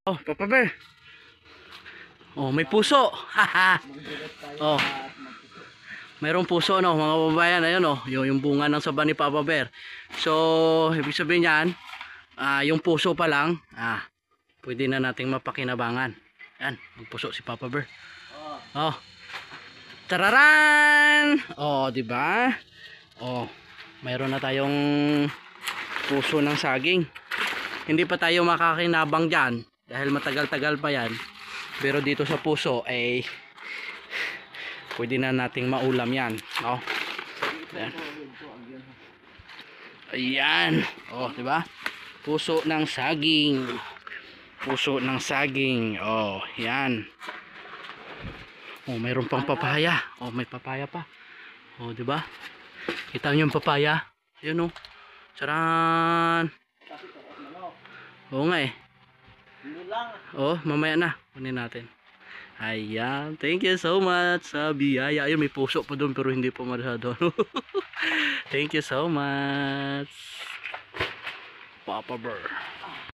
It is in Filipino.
Oh, Papa Bear. Oh, may puso. Haha. Oh. Mayroong puso no, mga babayan. Ayun oh, yung bunga ng saba ni Papa Bear. So, ibig sabihin niyan, yung puso pa lang, pwede na nating mapakinabangan. Yan, magpuso si Papa Bear. Oh. Tararan! Oh, di ba? Oh, mayroon na tayong puso ng saging. Hindi pa tayo makakinabang diyan dahil matagal-tagal pa 'yan. Pero dito sa puso ay pwede na nating maulam 'yan, no? Ayan. Ayan. Oh, di ba? Puso ng saging. Puso ng saging. Oh, 'yan. Oh, mayroon pang papaya. Oh, may papaya pa. Oh, di ba? Kita niyo yung papaya? Ayun oh. Charan. Oo nga eh. Oh, mamaya na. Kunin natin. Ayan. Thank you so much sa biyaya. Ayun, may puso pa doon pero hindi pa masyado. Thank you so much. Papa Bear.